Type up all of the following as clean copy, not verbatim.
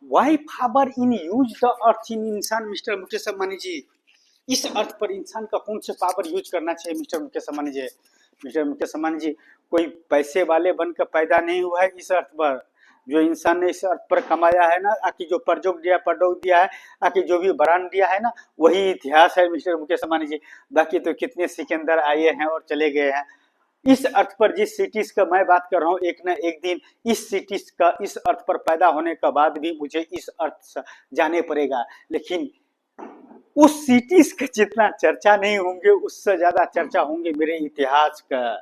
Y power in use the earth in इंसान mister Mukesh Ambani जी, इस अर्थ पर इंसान का कौन से पावर यूज करना चाहिए मिस्टर मुकेश अंबानी जी? मिस्टर मुकेश अंबानी जी, कोई पैसे वाले बनकर पैदा नहीं हुआ है इस अर्थ पर। जो इंसान ने इस अर्थ पर कमाया है ना, आकि जो परजोग दिया है, आकि जो भी ब्रांड दिया है ना, वही इतिहास है मिस्टर मुकेश अंबानी जी। बाकी तो कितने सिकंदर आए हैं और चले गए हैं। इस अर्थ पर जिस सिटीज का मैं बात कर रहा हूँ, एक न एक दिन इस सिटीज का इस अर्थ पर पैदा होने के बाद भी मुझे इस अर्थ से जाने पड़ेगा। लेकिन उस सिटीज का जितना चर्चा नहीं होंगे, उससे ज्यादा चर्चा होंगे मेरे इतिहास का।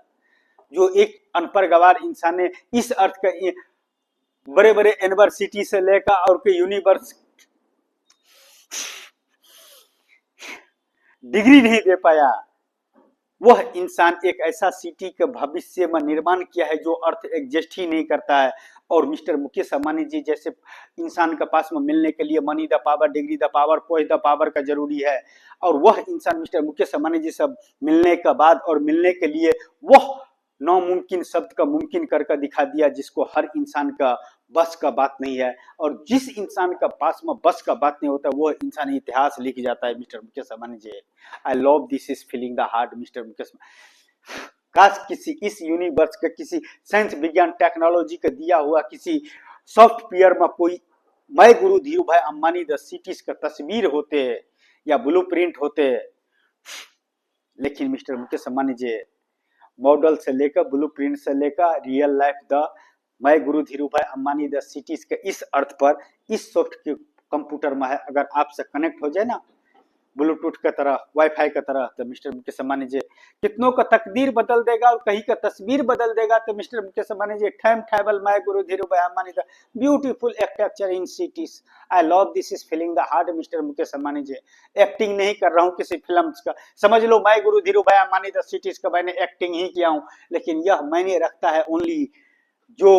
जो एक अनपढ़ गवार इंसान ने इस अर्थ का बड़े बड़े यूनिवर्सिटी से लेकर और के यूनिवर्स डिग्री नहीं दे पाया, वह इंसान एक ऐसा सिटी के भविष्य में निर्माण किया है जो अर्थ एग्जिस्ट ही नहीं करता है। और मिस्टर मुकेश अंबानी जी जैसे इंसान के पास में मिलने के लिए money the power, degree the power, post the power का जरूरी है। और वह इंसान मिस्टर मुकेश अंबानी जी सब मिलने के बाद और मिलने के लिए वह नामुमकिन शब्द का मुमकिन करके दिखा दिया, जिसको हर इंसान का बस का बात नहीं है। और जिस इंसान का पास में बस का बात नहीं होता, वो इंसान इतिहास लिख जाता है mister Mukesh Ambani ji. I love this is feeling the heart mister Mukesh. काश किसी इस यूनिवर्स के किसी साइंस विज्ञान टेक्नोलॉजी का दिया हुआ किसी सॉफ्टवेयर में कोई मैं गुरु धीरू भाई अंबानी द सिटीज का तस्वीर होते या ब्लूप्रिंट होते। लेकिन मिस्टर मुकेश अंबानी जी मॉडल से लेकर ब्लूप्रिंट से लेकर रियल लाइफ द मैं गुरु धीरू भाई अंबानी द सिटीज के इस अर्थ पर इस सॉफ्ट के कंप्यूटर में है। अगर आपसे कनेक्ट हो जाए ना ब्लूटूथ की तरह, वाईफाई की तरह, तो मिस्टर मुकेश अंबानी जी कितनों का तकदीर बदल देगा और कहीं का तस्वीर बदल देगा। तो mister Mukesh Ambani ji time travel my guru Dhiru भाई Ambani the beautiful architecture in cities. I love this is feeling the heart mister Mukesh Ambani ji. Acting नहीं कर रहा हूँ किसी फिल्म का, समझ लो मैं गुरु धीरू भाई अंबानी द सिटीज का मैंने एक्टिंग ही किया हूँ। लेकिन यह मैंने रखता है ओनली जो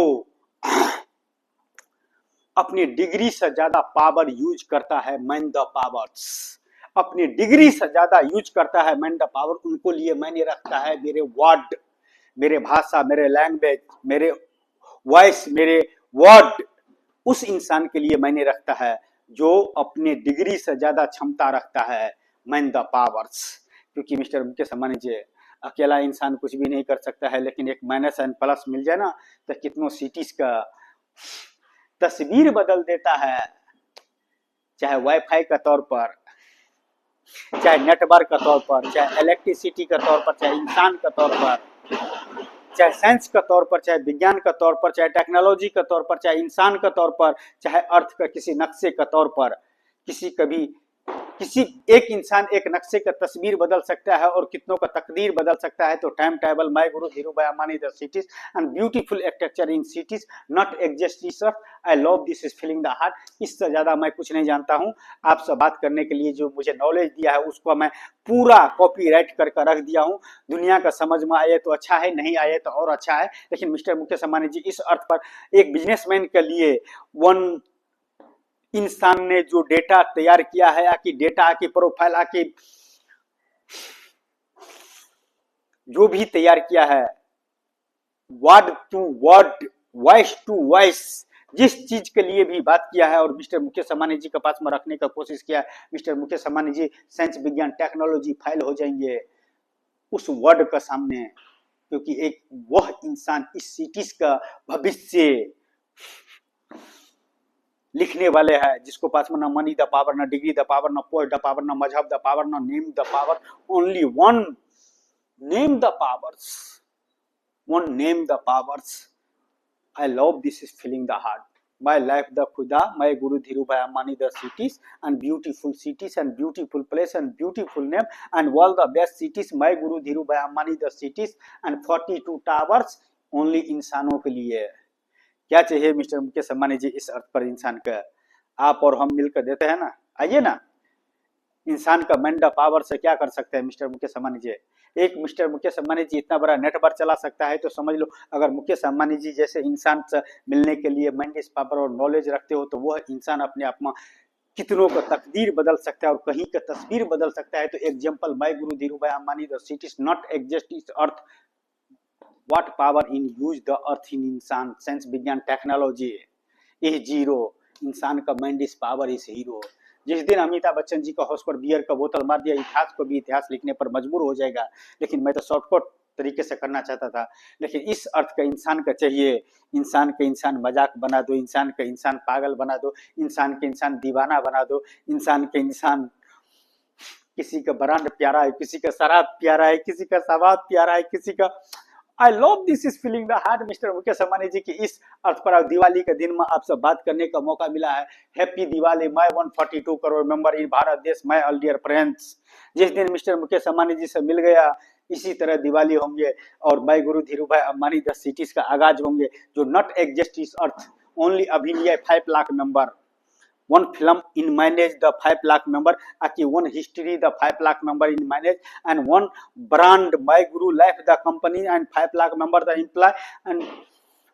अपनी डिग्री से ज्यादा पावर यूज करता है, मैन द पावर्स अपनी डिग्री से ज्यादा यूज करता है मैन द पावर, उनको लिए मैंने रखता है मेरे वर्ड, मेरे भाषा, मेरे लैंग्वेज, मेरे वॉइस, मेरे वर्ड। उस इंसान के लिए मैंने रखता है जो अपने डिग्री से ज्यादा क्षमता रखता है, मैन द पावर्स। क्योंकि मिस्टर मुकेश अंबानी जी अकेला इंसान कुछ भी नहीं कर सकता है, लेकिन एक माइनस एंड प्लस मिल जाए ना तो कितनों सिटीज का तस्वीर बदल देता है। चाहे वाईफाई का तौर पर, चाहे नेटवर्क का तौर पर, चाहे इलेक्ट्रिसिटी का तौर पर, चाहे इंसान का तौर पर, चाहे साइंस का तौर पर, चाहे विज्ञान का तौर पर, चाहे टेक्नोलॉजी का तौर पर, चाहे इंसान का तौर पर, चाहे अर्थ का किसी नक्शे का तौर पर, किसी एक इंसान एक नक्शे का तस्वीर बदल सकता है और कितनों का तकदीर बदल सकता है। तो time travel my guru Dhiru भाई Ambani the cities and beautiful architecture in cities not exist इस earth. I love this is feeling the heart. इससे ज्यादा मैं कुछ नहीं जानता हूँ। आपसे बात करने के लिए जो मुझे नॉलेज दिया है उसको मैं पूरा कॉपीराइट करके रख दिया हूँ। दुनिया का समझ में आए तो अच्छा है, नहीं आए तो और अच्छा है। लेकिन मिस्टर मुकेश अंबानी जी इस अर्थ पर एक बिजनेसमैन के लिए वन इंसान ने जो डेटा तैयार किया है, आकि डेटा आकि प्रोफाइल आकि जो भी तैयार किया है, word to word, voice to voice, जिस चीज के लिए भी बात किया है और मिस्टर मुकेश अंबानी जी के पास में रखने का कोशिश किया है, मिस्टर मुकेश अंबानी जी साइंस विज्ञान टेक्नोलॉजी फाइल हो जाएंगे उस वर्ड का सामने। क्योंकि एक वह इंसान इस सिटीज का भविष्य लिखने वाले हैं, जिसको पास में ना मनी द पावर, ना डिग्री द पावर, ना पोस्ट द पावर, ना मजहब द पावर, ना name the power, only one name the powers, one name the powers. I love this is feeling the heart. My life the खुदा, my guru Dhiru भाई Ambani the cities and beautiful place and beautiful name and world the best cities, my guru Dhiru भाई Ambani the cities and 42 towers only इंसानों के लिए। क्या चाहिए mister Mukesh Ambani जी इस अर्थ पर इंसान का? आप और हम मिलकर देते हैं ना, आइए ना। इंसान का मैन द पावर से क्या कर सकते हैं मिस्टर मुकेश अंबानी जी? एक मिस्टर मुकेश अंबानी जी इतना बड़ा नेटवर्क चला सकता है, तो समझ लो अगर मुकेश अंबानी जी जैसे इंसान से मिलने के लिए मैंडिस पावर और नॉलेज रखते हो, तो वह इंसान अपने आप में कितनों का तकदीर बदल सकता है और कहीं का तस्वीर बदल सकता है। तो एग्जाम्पल माई गुरु धीरू भाई Ambani the cities not exist इस अर्थ, what power in use the earth in insan, science विज्ञान टेक्नोलॉजी is zero, इंसान का mind is power is hero. जिस दिन अमिताभ बच्चन जी का हाउस पर बियर का बोतल मार दिया, इतिहास को भी इतिहास लिखने पर मजबूर हो जाएगा। लेकिन मैं तो शॉर्टकट तरीके से करना चाहता था, लेकिन इस अर्थ का इंसान का चाहिए। इंसान का इंसान मजाक बना दो, इंसान का इंसान पागल बना दो, इंसान के इंसान दीवाना बना दो, इंसान के इंसान किसी का ब्रांड प्यारा है, किसी का शराब प्यारा है, किसी का सवाद प्यारा है, किसी का I love this is feeling the heart. Mister Mukesh Ambani ji की इस अर्थ पर दिवाली के दिन में आपसे बात करने का मौका मिला है। Happy Diwali my 142 crore member in Bharat देश, माय ऑल डियर फ्रेंड्स। जिस दिन मिस्टर मुकेश अंबानी जी से मिल गया, इसी तरह दिवाली होंगे और माय गुरु धीरू भाई अंबानी द सिटीज का आगाज होंगे, जो नॉट एग्जिस्ट इस अर्थ ओनली अभिनय 5 lakh member, one film in manage the 5 lakh member, aki one history the 5 lakh member in manage, and one brand my guru life the company and 5 lakh member the employee, and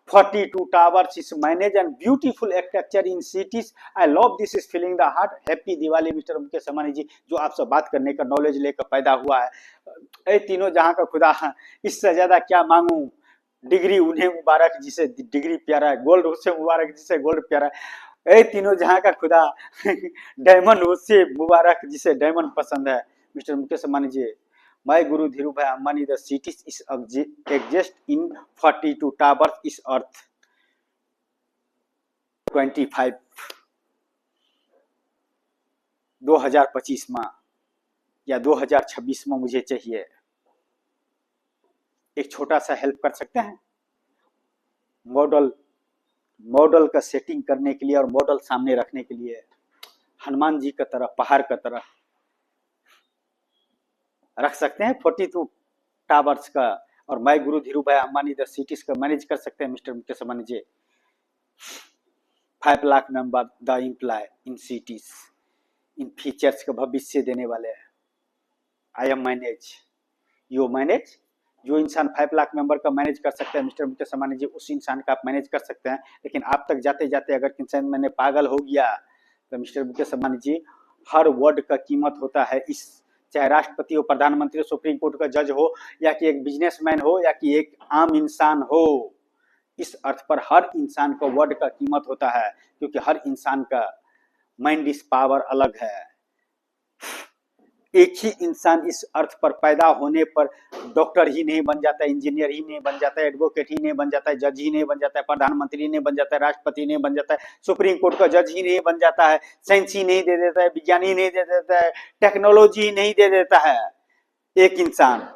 42 towers is manage and beautiful architecture in cities. I love this is feeling the heart. Happy Diwali mister Mukesh Ambani ji, जो आपसे बात करने का knowledge लेकर पैदा हुआ है। ए तीनों जहां का खुदा, इससे ज्यादा क्या मांगू। डिग्री उन्हें मुबारक जिसे डिग्री प्यारा है, गोल्ड उसे मुबारक जिसे गोल्ड प्यारा है। ए तीनों जहां का खुदा, डायमंड उससे मुबारक जिसे डायमंड पसंद है। मिस्टर मुकेश अंबानी जी, माय गुरु धीरू भाई Ambani the cities is exist in 42 towers is earth 25 2025 में या 2026 में मुझे चाहिए। एक छोटा सा हेल्प कर सकते हैं? मॉडल का सेटिंग करने के लिए और मॉडल सामने रखने के लिए हनुमान जी की तरह, पहाड़ की तरह रख सकते हैं 42 टावर्स का, और माय गुरु धीरू भाई अंबानी द सिटीज का मैनेज कर सकते हैं mister Mukesh Ambani ji. 5 lakh member the employ in cities, in features का भविष्य देने वाले हैं। I am manage, you manage. जो इंसान 5 लाख मेंबर का मैनेज कर सकते हैं मिस्टर मुकेश अंबानी जी, उस इंसान का आप मैनेज कर सकते हैं। लेकिन आप तक जाते जाते अगर इंसान मैंने पागल हो गया तो मिस्टर मुकेश अंबानी जी, हर वर्ड का कीमत होता है। इस चाहे राष्ट्रपति हो, प्रधानमंत्री, सुप्रीम कोर्ट का जज हो, या कि एक बिजनेसमैन हो, या कि एक आम इंसान हो, इस अर्थ पर हर इंसान का वर्ड का कीमत होता है, क्योंकि हर इंसान का माइंड इस पावर अलग है। एक ही इंसान इस अर्थ पर पैदा होने पर डॉक्टर ही नहीं बन जाता, इंजीनियर ही नहीं बन जाता, एडवोकेट ही नहीं बन जाता, जज ही नहीं बन जाता, प्रधानमंत्री नहीं बन जाता, राष्ट्रपति नहीं बन जाता, सुप्रीम कोर्ट का जज ही नहीं बन जाता है, साइंस ही नहीं दे देता है, विज्ञान ही नहीं दे देता है, टेक्नोलॉजी ही नहीं दे देता है। एक इंसान